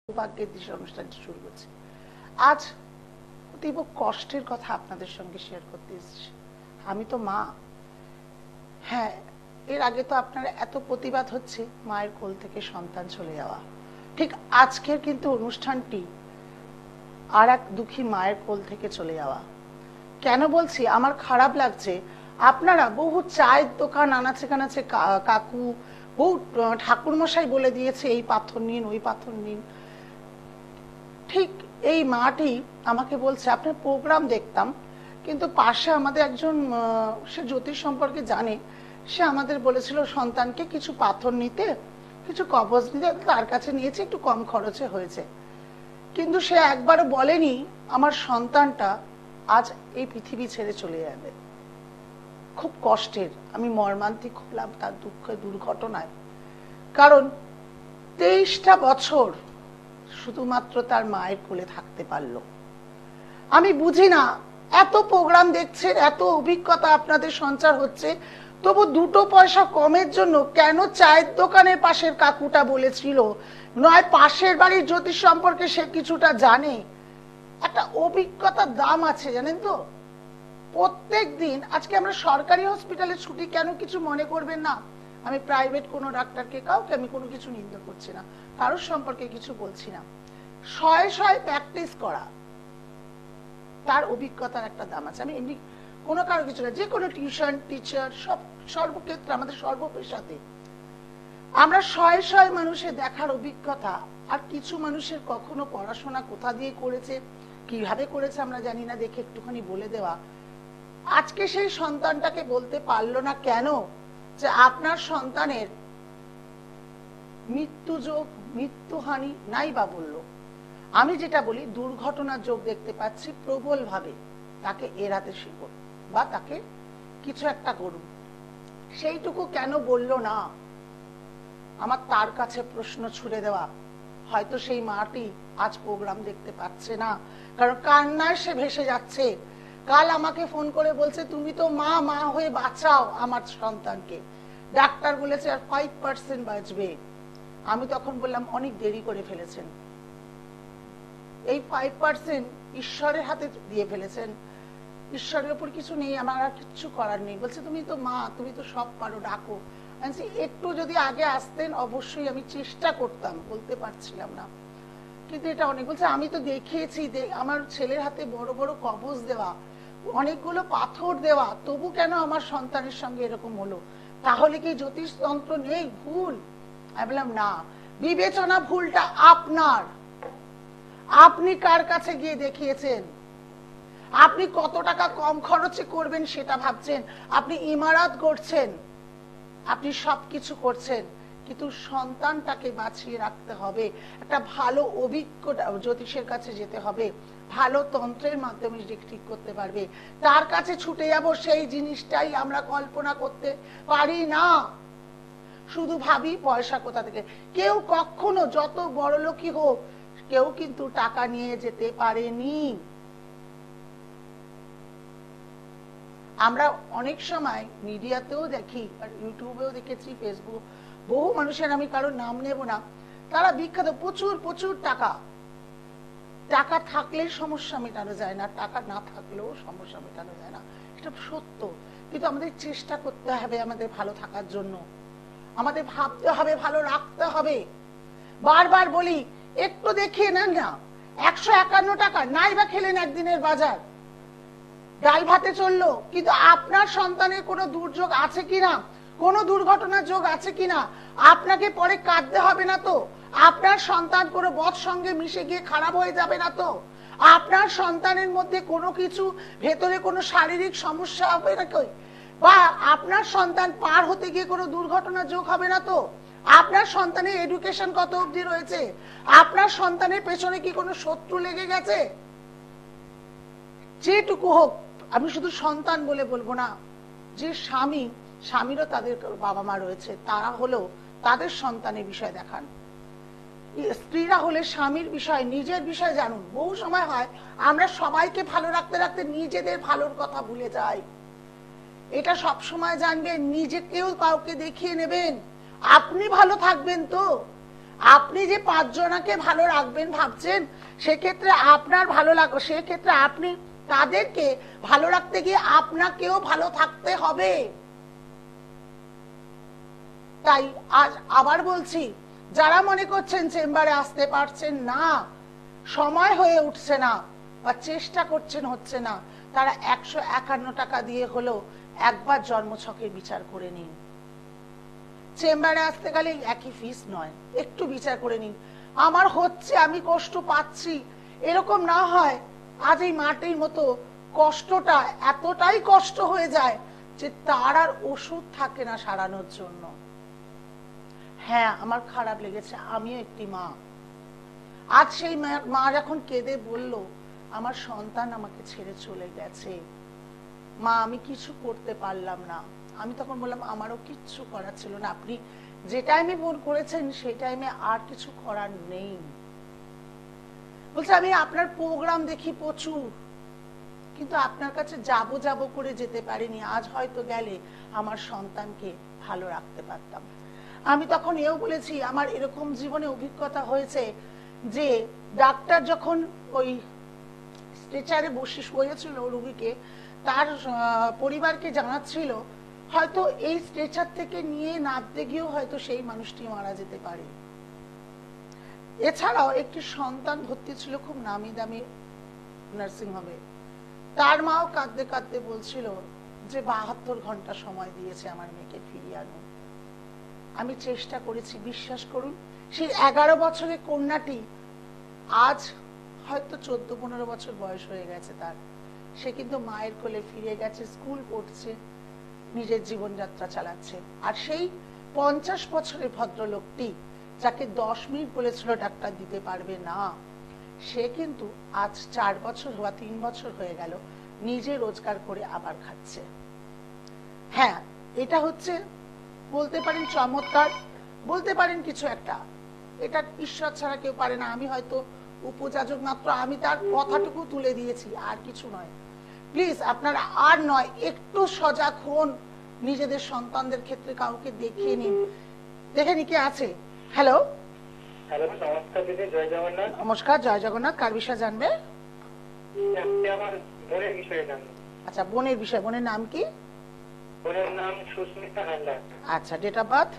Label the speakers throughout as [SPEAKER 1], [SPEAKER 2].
[SPEAKER 1] সৌভাগ্যের দিশা অনুষ্ঠানটি শুরু করছি। আজ অতীব কষ্টের কথা আপনাদের সঙ্গে শেয়ার করতে এসেছি। আমি তো মা। হ্যাঁ, এর আগে তো আপনারা এত প্রতিবাদ হচ্ছে মায়ের কোল থেকে সন্তান চলে যাওয়া। ঠিক আজকের কিন্তু অনুষ্ঠানটি আর এক দুঃখী মায়ের কোল থেকে চলে যাওয়া। কেন বলছি, আমার খারাপ লাগছে। আপনারা বহু চায়ের দোকান আনাচে কানাচে কাকু, বহু ঠাকুরমশাই বলে দিয়েছে এই পাথর নিন, ওই পাথর নিন। ঠিক এই মাটি আমাকে বলছে আপনার প্রোগ্রাম দেখতাম, কিন্তু পাশে আমাদের একজন সে জ্যোতিষ সম্পর্কে জানে, সে আমাদের বলেছিল সন্তানকে কিছু পাথর নিতে, কিছু কবজ নিতে, তার কাছে নিয়েছে, একটু কম খরচে হয়েছে। কিন্তু সে একবারও বলেনি আমার সন্তানটা আজ এই পৃথিবী ছেড়ে চলে যাবে। খুব কষ্টের, আমি মর্মান্তিক হলাম তার দুঃখে, দুর্ঘটনায়। কারণ 23টা বছর শুধুমাত্র তার মায়ের কোলে থাকতে পারলো। আমি বুঝি না, এত প্রোগ্রাম দেখছেন, এত অভিজ্ঞতা আপনাদের সঞ্চার হচ্ছে, তবু 2 পয়সা কমের জন্য কেন চায়ের দোকানের পাশের কাকুটা বলেছিল, নয় পাশের বাড়ির জ্যোতিষ সম্পর্কে সে কিছুটা জানে। একটা অভিজ্ঞতার দাম আছে, জানেন তো। প্রত্যেক দিন আজকে আমরা সরকারি হসপিটালে ছুটি, কেন কিছু মনে করবেন না, আমি প্রাইভেট কোনো ডাক্তারকে, কাউকে আমি কোনো কিছু নিন্দা করছি না, কারোর সম্পর্কে কিছু বলছি না। শয়ে শয়ে প্র্যাকটিস করা, তার অভিজ্ঞতার একটা দাম আছে। আমি এমনি কোনো কারো কিছু না, যে কোনো টিউশন টিচার, সব সর্বক্ষেত্রে আমাদের সর্বপেশাতে আমরা শয়ে শয়ে মানুষের দেখার অভিজ্ঞতা। আর কিছু মানুষের কখনো পড়াশোনা কোথা দিয়ে করেছে, কিভাবে করেছে আমরা জানি না, দেখে একটুখানি বলে দেওয়া। আজকে সেই সন্তানটাকে বলতে পারলো না কেন যে আপনার সন্তানের মৃত্যু যোগ, মৃত্যুহানি নাই বা বললো। আমি যেটা বলি, দুর্ঘটনার যোগ দেখতে পাচ্ছি প্রবল ভাবে, তাকে এড়াতে শিখুন বা তাকে কিছু একটা করুন। সেইটুকু কেন বললো না, আমার তার কাছে প্রশ্ন ছুড়ে দেওয়া। হয়তো সেই মাটি আজ প্রোগ্রাম দেখতে পাচ্ছে না, কারণ কান্নায় সে ভেসে যাচ্ছে। কাল আমাকে ফোন করে বলছে তুমি তো মা, মা হয়ে বাঁচাও আমার সন্তানকে, ডাক্তার বলেছে আর 5% বাঁচবে। আমি তখন বললাম অনেক দেরি করে ফেলেছেন, এই 5% ঈশ্বরের হাতে দিয়ে ফেলেছেন, ঈশ্বরের উপর কিছু নেই, আমার আর কিছু করার নেই। বলছে তুমি তো মা, তুমি তো সব পারো, ডাকো। একটু যদি আগে আসতেন অবশ্যই আমি চেষ্টা করতাম, বলতে পারছিলাম না, কিন্তু এটা অনেক। বলছে আমি তো দেখিয়েছি, আমার ছেলের হাতে বড় বড় কবজ দেওয়া, অনেকগুলো পাথর দেওয়া, তবু কেন আমার সন্তানের সঙ্গে এরকম হলো? তাহলে কি জ্যোতিষ তন্ত্র নেই, ভুল? আমি বললাম না, বিবেচনা ভুলটা আপনার। আপনি কার কাছে গিয়ে দেখিয়েছেন? আপনি কত টাকা কম খরচে করবেন সেটা ভাবছেন, আপনি ইমারত করছেন, আপনি সবকিছু করছেন, কিন্তু সন্তানটাকে বাঁচিয়ে রাখতে হবে। একটা ভালো অভিজ্ঞ জ্যোতিষের কাছে যেতে হবে, ভালো তন্ত্রের মাধ্যমে ঠিক করতে পারবে। তার কাছে ছুটে যাব, সেই জিনিসটাই আমরা কল্পনা করতে পারি না। শুধু ভাবি পয়সা কোথা থেকে। কেউ কখনো যত বড় লোকই হোক, কেউ কিন্তু টাকা নিয়ে যেতে পারেনি। আমরা অনেক সময় মিডিয়াতেও দেখি, আর ইউটিউবেও দেখেছি, ফেসবুক, বহু মানুষের, আমি কারোর নাম নেব না, তারা বিখ্যাত, প্রচুর প্রচুর টাকা। টাকা থাকলে সমস্যা মেটানো যায় না, টাকা না থাকলেও সমস্যা মেটানো যায় না, এটা সত্য। কিন্তু আমাদের চেষ্টা করতে হবে আমাদের ভালো থাকার জন্য, আমাদের ভাবতে হবে, ভালো রাখতে হবে। বারবার বলি একটু দেখিয়ে নেন না, 151 টাকা নাই বা খেলেন একদিনের বাজার, ডাল ভাতে চললো, কিন্তু আপনার সন্তানের কোনো দুর্যোগ আছে কিনা, কোনো দুর্ঘটনার যোগ আছে কিনা, আপনাকে পরে কাঁদতে হবে না তো? আপনার সন্তান কোনো বদ সঙ্গে মিশে গিয়ে খারাপ হয়ে যাবে না তো? আপনার সন্তানের মধ্যে কোনো কিছু ভেতরে কোনো শারীরিক সমস্যা হবে না কই? বা আপনার সন্তান পার হতে গিয়ে কোনো দুর্ঘটনার যোগ হবে না তো? আপনার সন্তানের এডুকেশন কত অবধি রয়েছে? আপনার সন্তানের পেছনে কি কোনো শত্রু লেগে গেছে? যেটুকু হোক, আমি শুধু সন্তান বলে বলবো না, যে স্বামী, স্বামীরও তাদের বাবা মা রয়েছে, তারা হলেও তাদের সন্তানের বিষয় দেখান। স্ত্রীরা হলে স্বামীর বিষয়, নিজের বিষয় জানুন। বহু সময় হয় আমরা সবাইকে ভালো রাখতে রাখতে নিজেদের ভালোর কথা ভুলে যাই। এটা সব সময় জানবেন, নিজেকেও কাউকে দেখিয়ে নেবেন, আপনি ভালো থাকবেন তো। আপনি যে 5 জনাকে ভালো রাখবেন ভাবছেন, সেক্ষেত্রে আপনার ভালো লাগবে, সেক্ষেত্রে আপনি তাদেরকে ভালো রাখতে গিয়ে আপনাকেও ভালো থাকতে হবে। তাই আজ আবার বলছি, যারা মনে করছেন চেম্বারে আসতে পারছেন না, সময় হয়ে উঠছে না বা চেষ্টা করছেন হচ্ছে না, তারা 151 টাকা দিয়ে হলেও একবার জন্মছকের বিচার করে নিন। চেম্বারে আসতে গেলে একই ফিস নয়, একটু বিচার করে নিন। আমার হচ্ছে, আমি কষ্ট পাচ্ছি, এরকম না হয় আজ এই মাটির মতো কষ্টটা এতটাই কষ্ট হয়ে যায় যে তার আর ওষুধ থাকে না সারানোর জন্য। হ্যাঁ, আমার খারাপ লেগেছে, আমিও একটি মা। আজ সেই মা যখন কেঁদে বলল আমার সন্তান আমাকে ছেড়ে চলে গেছে, মা আমি কিছু করতে পারলাম না, আমি তখন বললাম আমারও কিচ্ছু করার ছিল না, আপনি যে টাইমে ফোন করেছেন সেই টাইমে আর কিছু করার নেই। বলছে আমি আপনার প্রোগ্রাম দেখি প্রচুর, কিন্তু আপনার কাছে যাব যাব করে যেতে পারিনি, আজ হয়তো গেলে আমার সন্তানকে ভালো রাখতে পারতাম। আমি তখন এও বলেছি আমার এরকম জীবনে অভিজ্ঞতা হয়েছে যে ডাক্তার যখন ওই স্ট্রেচারে বসে শুয়েছিল রোগীকে, তার পরিবারকে জানাচ্ছিল হয়তো এই স্ট্রেচার থেকে নিয়ে নামতে গিয়েও হয়তো সেই মানুষটি মারা যেতে পারে। এছাড়াও একটি সন্তান ভর্তি ছিল খুব নামি দামি নার্সিং হোমে, তার মাও কাঁদতে কাঁদতে বলছিল যে 72 ঘন্টা সময় দিয়েছে আমার মেয়েকে ফিরিয়ে আনুন। আমি চেষ্টা করেছি, বিশ্বাস করুন, সেই 11 বছরের কন্যাটি আজ হয়তো 14-15 বছর বয়স হয়ে গেছে তার, সে কিন্তু মায়ের কোলে ফিরে গেছে, স্কুল পড়ছে, নিজের জীবনযাত্রা চালাচ্ছে। আর সেই 50 বছরের ভদ্রলোকটি যাকে 10 মিনিট বলেছিল ডাক্তার দিতে পারবে না, সে কিন্তু আজ 4 বছর বা 3 বছর হয়ে গেল নিজে রোজগার করে আবার খাচ্ছে। হ্যাঁ, এটা হচ্ছে বলতে পারেন চমৎকার, বলতে পারেন কিছু একটা, এটা ঈশ্বর ছাড়া কেউ পারে না। আমি হয়তো উপযাজক মাত্র, আমি তার কথাটুকু তুলে দিয়েছি, আর কিছু নয়। প্লিজ আপনারা আর নয়, একটু সজাগ হন, নিজেদের সন্তানদের ক্ষেত্রে কাউকে দেখিয়ে নিন। দেখে নি কে আছে। হ্যালো,
[SPEAKER 2] নমস্কার দিদি, জয় জগন্নাথ।
[SPEAKER 1] নমস্কার, জয় জগন্নাথ। কার বিষয়ে জানবে?
[SPEAKER 2] আমার বোনের বিষয়ে জানবো।
[SPEAKER 1] আচ্ছা, বোনের বিষয়। বোনের নাম কি?
[SPEAKER 2] বোনের নাম সুস্মিতা হালদার।
[SPEAKER 1] আচ্ছা, date of birth?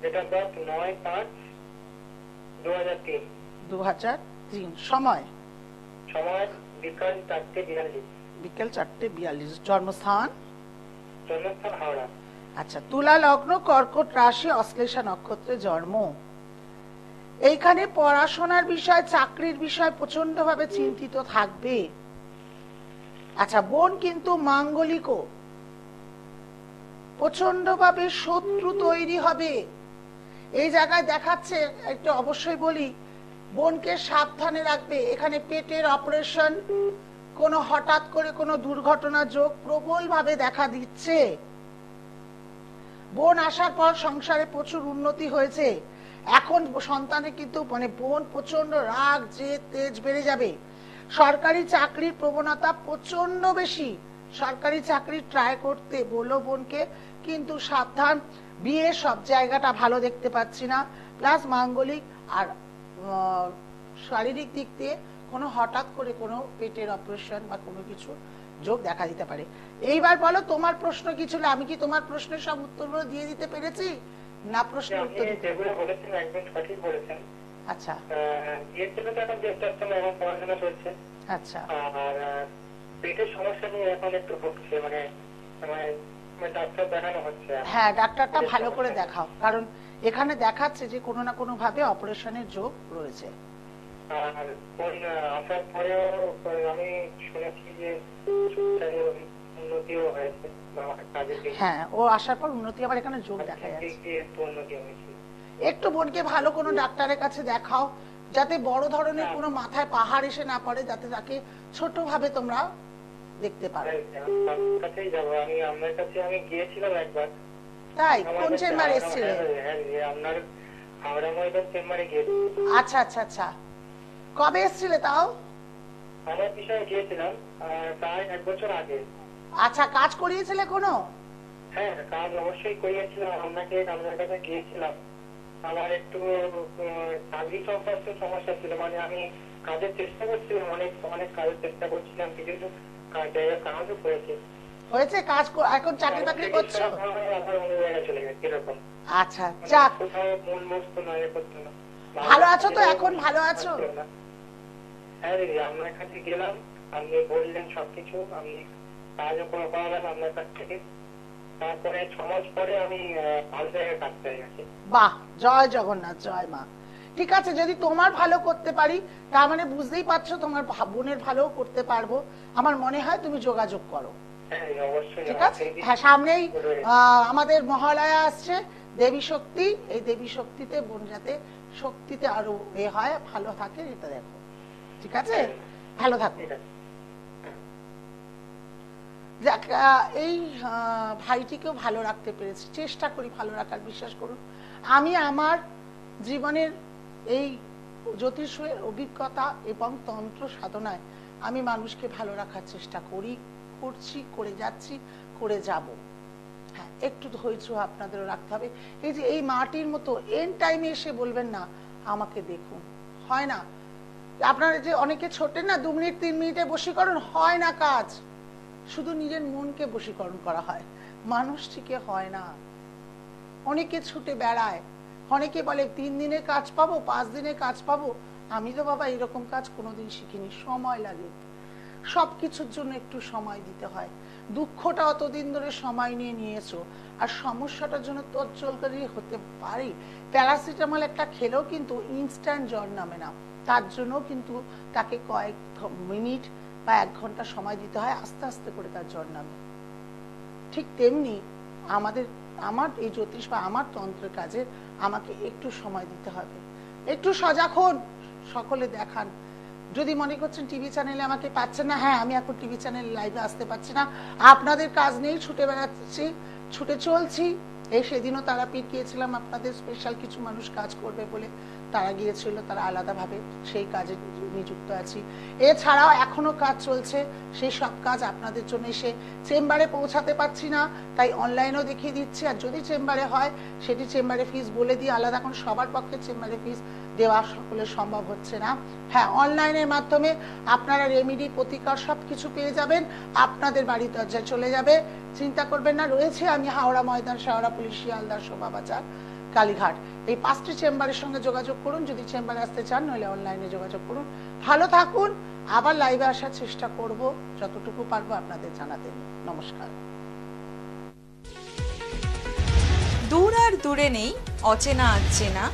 [SPEAKER 2] Date of birth 9/5/2003।
[SPEAKER 1] 2003। সময়?
[SPEAKER 2] সময় বিকাল 4:42।
[SPEAKER 1] বিকেল 4:42। জন্মস্থান?
[SPEAKER 2] জন্মস্থান হাওড়া।
[SPEAKER 1] আচ্ছা, তুলা লগ্ন, কর্কট রাশি, অশ্লেষা নক্ষত্রে জন্ম। এইখানে পড়াশোনার বিষয়, চাকরির বিষয় প্রচন্ড ভাবে চিন্তিত থাকবে। আচ্ছা, বোন কিন্তু মাঙ্গলিকও, প্রচন্ড ভাবে শত্রু তৈরি হবে এই জায়গায় দেখাচ্ছে। একটু অবশ্যই বলি, বোনকে সাবধানে রাখবে। এখানে পেটের অপারেশন, কোনো হঠাৎ করে কোনো দুর্ঘটনা যোগ প্রবল ভাবে দেখা দিচ্ছে। বোন আসার পর সংসারে প্রচুর উন্নতি হয়েছে, এখন সন্তানে কিন্তু মানে বোন প্রচন্ড রাগ, জেদ, তেজ বেড়ে যাবে। সরকারি চাকরির প্রবণতা প্রচন্ড বেশি, সরকারি চাকরি ট্রাই করতে বলো বোনকে, কিন্তু সাবধান, বিয়ে সব জায়গাটা ভালো দেখতে পাচ্ছি না। প্লাস মাঙ্গলিক আর শারীরিক দিক দিয়ে কোনো হঠাৎ করে কোনো পেটের অপারেশন বা কোনো কিছু যোগ দেখা দিতে পারে। এইবার বলো তোমার প্রশ্ন কি ছিল? আমি কি তোমার প্রশ্নের সব উত্তরগুলো দিয়ে দিতে পেরেছি না? প্রশ্নের উত্তর দিতে
[SPEAKER 2] বলেছেন, একদম সঠিক বলেছেন।
[SPEAKER 1] আচ্ছা,
[SPEAKER 2] বিয়ের জন্য তো এখন চেষ্টা এখন পড়াশোনা চলছে।
[SPEAKER 1] আচ্ছা,
[SPEAKER 2] আর পেটের সমস্যা নিয়ে এখন একটু ভুগছে, মানে ডাক্তার দেখানো হচ্ছে।
[SPEAKER 1] হ্যাঁ, ডাক্তারটা ভালো করে দেখাও, কারণ এখানে দেখাচ্ছে যে কোনো না কোনো ভাবে অপারেশনের যোগ রয়েছে।
[SPEAKER 2] আর আসার পরেও আমি শুনেছি যে উন্নতিও হয়েছে।
[SPEAKER 1] হ্যাঁ, ও আসার পর উন্নতি, আবার এখানে যোগ দেখা যাচ্ছে। একটু বোনকে ভালো কোনো ডাক্তারের কাছে দেখাও, যাতে বড় ধরনের কোনো মাথায় পাহাড় এসে না পড়ে, যাতে তাকে ছোট ভাবে তোমরা দেখতে পারো।
[SPEAKER 2] আমি আপনার কাছে আমি গিয়েছিলাম একবার।
[SPEAKER 1] তাই? কোন চেম্বারে এসেছিলে?
[SPEAKER 2] আপনার হাওড়া ময়দান চেম্বারে গিয়েছি।
[SPEAKER 1] আচ্ছা আচ্ছা আচ্ছা, কবে এসেছিলে তাও?
[SPEAKER 2] আমার বিষয়ে গিয়েছিলাম প্রায় 1 বছর আগে।
[SPEAKER 1] আচ্ছা, কাজ করিয়েছিলে কোনো?
[SPEAKER 2] হ্যাঁ, কাজ অবশ্যই করিয়েছিলাম। আপনার কাছে গিয়েছিলাম, আমার একটু চাকরি সংক্রান্ত সমস্যা ছিল, মানে আমি কাজের চেষ্টা করছিলাম, অনেক অনেক কাজের চেষ্টা করছিলাম, কিছু কিছু জায়গায় কাজও করেছি।
[SPEAKER 1] হয়েছে কাজ এখন চাকরি বাকরি করছো?
[SPEAKER 2] আবার অন্য জায়গায় চলে গেছে এরকম।
[SPEAKER 1] আচ্ছা যাক,
[SPEAKER 2] কোথাও মন বসতো না, এ করতো না।
[SPEAKER 1] ভালো আছো তো এখন? ভালো আছো?
[SPEAKER 2] হ্যাঁ দিদি, আপনার কাছে গেলাম, আপনি বললেন সবকিছু, আমি কাজও করালাম আপনার কাছ থেকে। তারপরে 6 মাস পরে আমি ভালো জায়গায় কাজ পেয়ে গেছি।
[SPEAKER 1] বাহ, জয় জগন্নাথ, জয় মা। ঠিক আছে, যদি তোমার ভালো করতে পারি তার মানে বুঝতেই পারছো তোমার বোনের ভালো করতে পারবো। আমার মনে হয় তুমি যোগাযোগ করো।
[SPEAKER 2] হ্যাঁ অবশ্যই।
[SPEAKER 1] ঠিক আছে, হ্যাঁ সামনেই আমাদের মহালয়া আসছে, দেবী শক্তি। এই দেবী শক্তিতে বোন যাতে শক্তিতে আরো এ হয়, ভালো থাকে, এটা দেখো। ঠিক আছে, ভালো থাকো। যাক, এই ভাইটিকেও ভালো রাখতে পেরেছি, চেষ্টা করি ভালো রাখার। বিশ্বাস করুন, আমি আমার জীবনের এই জ্যোতিষের অভিজ্ঞতা এবং তন্ত্র সাধনায় আমি মানুষকে ভালো রাখার চেষ্টা করি, করছি, করে যাচ্ছি, করে যাব। হ্যাঁ, একটু ধৈর্য আপনাদেরও রাখতে হবে। এই যে এই মাটির মতো এন্ড টাইমে এসে বলবেন না আমাকে দেখুন, হয় না। আপনারা যে অনেকে ছোটেন না 2 মিনিট 3 মিনিটে বশীকরণ, হয় না কাজ। শুধু নিজের মনকে বশীকরণ করা হয়, মানুষটিকে হয় না। অনেকে ছুটে বেড়ায়, অনেকে বলে 3 দিনে কাজ পাবো, 5 দিনে কাজ পাবো। আমি তো বাবা এরকম কাজ কোনোদিন শিখিনি, সময় লাগে। সবকিছুর জন্য একটু সময় দিতে হয়। দুঃখটা অতদিন ধরে সময় নিয়ে নিয়েছো, আর সমস্যাটার জন্য তোজ্জলকারী হতে পারে। প্যারাসিটামল একটা খেলেও কিন্তু ইনস্ট্যান্ট জ্বর নামে না, তার জন্য কিন্তু তাকে কয়েক মিনিট বা 1 ঘন্টা সময় দিতে হয়, আস্তে আস্তে করে তার জ্বর নামে। ঠিক তেমনি আমার এই জ্যোতিষ বা আমার তন্ত্রের কাজে আমাকে একটু সময় দিতে হবে। একটু সজাগ হন, সকলে দেখান। যদি মনে করছেন টিভি চ্যানেলে আমাকে পাচ্ছেন না, হ্যাঁ আমি এখন টিভি চ্যানেলে লাইভে আসতে পারছি না, আপনাদের কাজ নেই, ছুটে বেড়াচ্ছি, ছুটে চলছি। এই সেদিনও তারাপীঠ গিয়েছিলাম, আপনাদের স্পেশাল কিছু মানুষ কাজ করবে বলে তারা গিয়েছিল, তারা আলাদাভাবে সেই কাজে নিযুক্ত আছি। এছাড়াও এখনো কাজ চলছে, সেই সব কাজ আপনাদের জন্য। এসে চেম্বারে পৌঁছাতে পারছি না, তাই অনলাইনেও দেখিয়ে দিচ্ছি। আর যদি চেম্বারে হয় সেটি চেম্বারে ফিস বলে দিই আলাদা, এখন সবার পক্ষে চেম্বারে ফিস দেওয়া সকলের সম্ভব হচ্ছে না। হ্যাঁ, অনলাইনের মাধ্যমে আপনারা রেমেডি, প্রতিকার সবকিছু পেয়ে যাবেন, আপনাদের বাড়ি দরজায় চলে যাবে। চিন্তা করবেন না। রয়েছে আমি হাওড়া ময়দান, শেওড়া পুলিশ, শিয়ালদা, শোভাবাজার, কালীঘাট, এই 5টি চেম্বারের সঙ্গে যোগাযোগ করুন যদি চেম্বারে আসতে চান, নইলে অনলাইনে যোগাযোগ করুন। ভালো থাকুন, আবার লাইভে আসার চেষ্টা করব, যতটুকু পারবো আপনাদের জানাতে। নমস্কার।
[SPEAKER 3] দূর আর দূরে নেই, অচেনা চেনা,